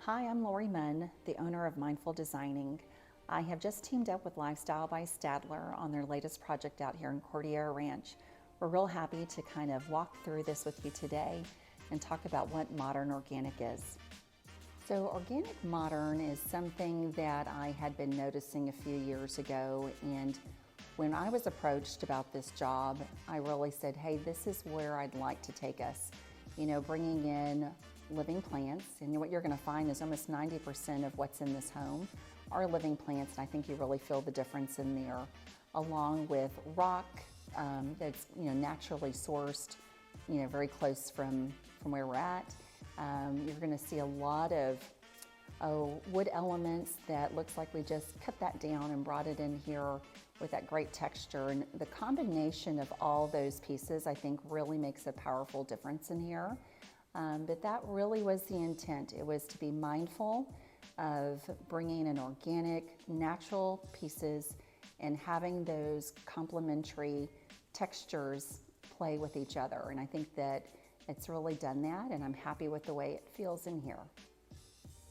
Hi, I'm Lori Munn, the owner of Mindful Designing. I have just teamed up with Lifestyle by Stadler on their latest project out here in Cordillera Ranch. We're real happy to kind of walk through this with you today and talk about what modern organic is. So organic modern is something that I had been noticing a few years ago, and when I was approached about this job, I really said, hey, this is where I'd like to take us. You know, bringing in living plants, and what you're going to find is almost 90% of what's in this home are living plants, and I think you really feel the difference in there, along with rock that's naturally sourced, very close from where we're at. You're going to see a lot of wood elements that looks like we just cut that down and brought it in here with that great texture, and the combination of all those pieces I think really makes a powerful difference in here. But that really was the intent. It was to be mindful of bringing in organic, natural pieces and having those complementary textures play with each other. And I think that it's really done that, and I'm happy with the way it feels in here.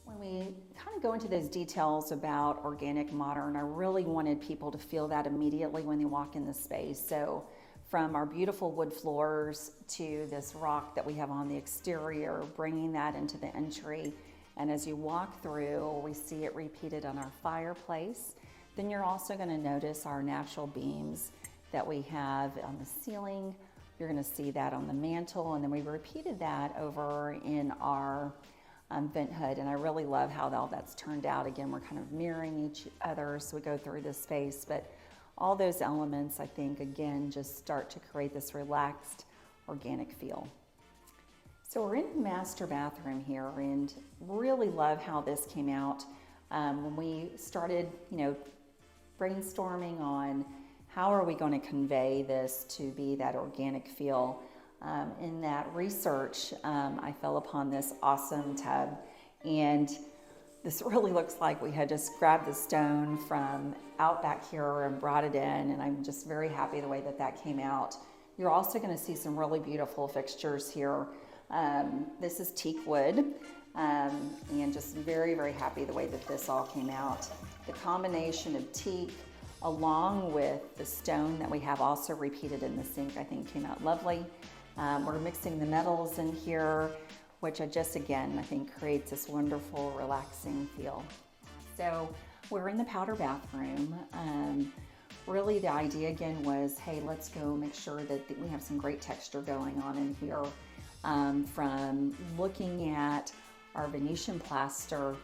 When we kind of go into those details about organic modern, I really wanted people to feel that immediately when they walk in the space. So from our beautiful wood floors to this rock that we have on the exterior, bringing that into the entry. And as you walk through, we see it repeated on our fireplace. Then you're also going to notice our natural beams that we have on the ceiling. You're going to see that on the mantle, and then we repeated that over in our vent hood, and I really love how all that's turned out. Again, we're kind of mirroring each other as we go through this space, but all those elements, I think, again, just start to create this relaxed, organic feel. So we're in the master bathroom here, and really love how this came out. When we started, brainstorming on how are we going to convey this to be that organic feel. In that research, I fell upon this awesome tub, and this really looks like we had just grabbed the stone from out back here and brought it in, and I'm just very happy the way that that came out. You're also going to see some really beautiful fixtures here. This is teak wood, and just very, very happy the way that this all came out. The combination of teak along with the stone that we have also repeated in the sink, I think came out lovely. We're mixing the metals in here, which I think creates this wonderful, relaxing feel. So we're in the powder bathroom. Really the idea again was, hey, let's go make sure that we have some great texture going on in here. From looking at our Venetian plaster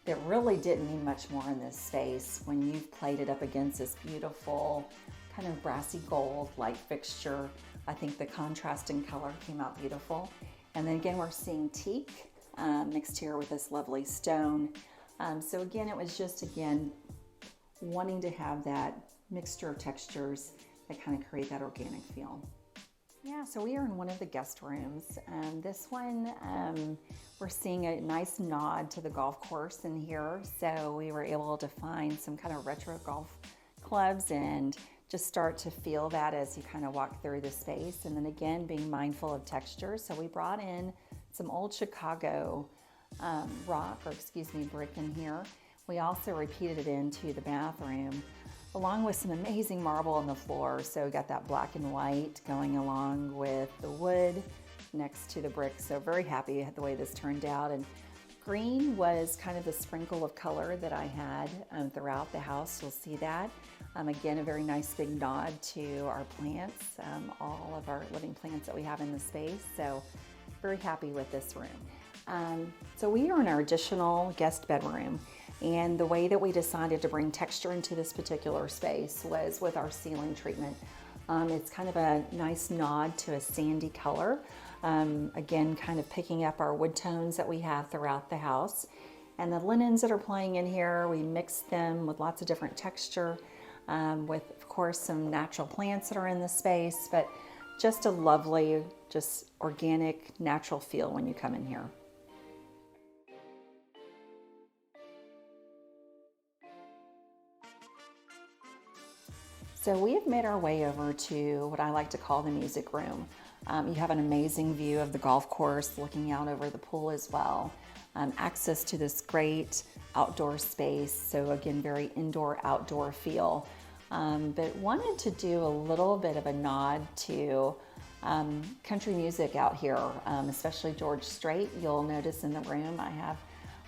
that really didn't need much more in this space, when you've played it up against this beautiful kind of brassy gold like fixture, I think the contrast in color came out beautiful. And then again, we're seeing teak mixed here with this lovely stone. So again, it was just, wanting to have that mixture of textures that kind of create that organic feel. Yeah, so we are in one of the guest rooms. This one, we're seeing a nice nod to the golf course in here. So we were able to find some kind of retro golf clubs and just start to feel that as you kind of walk through the space. And then again, being mindful of texture. So we brought in some old Chicago brick in here. We also repeated it into the bathroom, along with some amazing marble on the floor. So we got that black and white going along with the wood next to the brick. So very happy the way this turned out. And green was kind of the sprinkle of color that I had throughout the house. You'll see that. Again, a very nice big nod to our plants, all of our living plants that we have in the space. So very happy with this room. So we are in our additional guest bedroom, and the way that we decided to bring texture into this particular space was with our ceiling treatment. It's kind of a nice nod to a sandy color. Again, kind of picking up our wood tones that we have throughout the house. And the linens that are playing in here, we mixed them with lots of different texture, with, of course, some natural plants that are in the space, but just a lovely, just organic, natural feel when you come in here. So we have made our way over to what I like to call the music room. You have an amazing view of the golf course, looking out over the pool as well. access to this great outdoor space. So again, very indoor-outdoor feel. But wanted to do a little bit of a nod to country music out here, especially George Strait. You'll notice in the room I have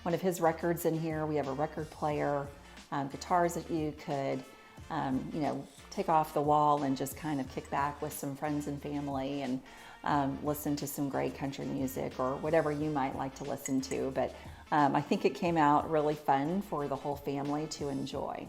one of his records in here. We have a record player, guitars that you could take off the wall and just kind of kick back with some friends and family and listen to some great country music or whatever you might like to listen to. But I think it came out really fun for the whole family to enjoy.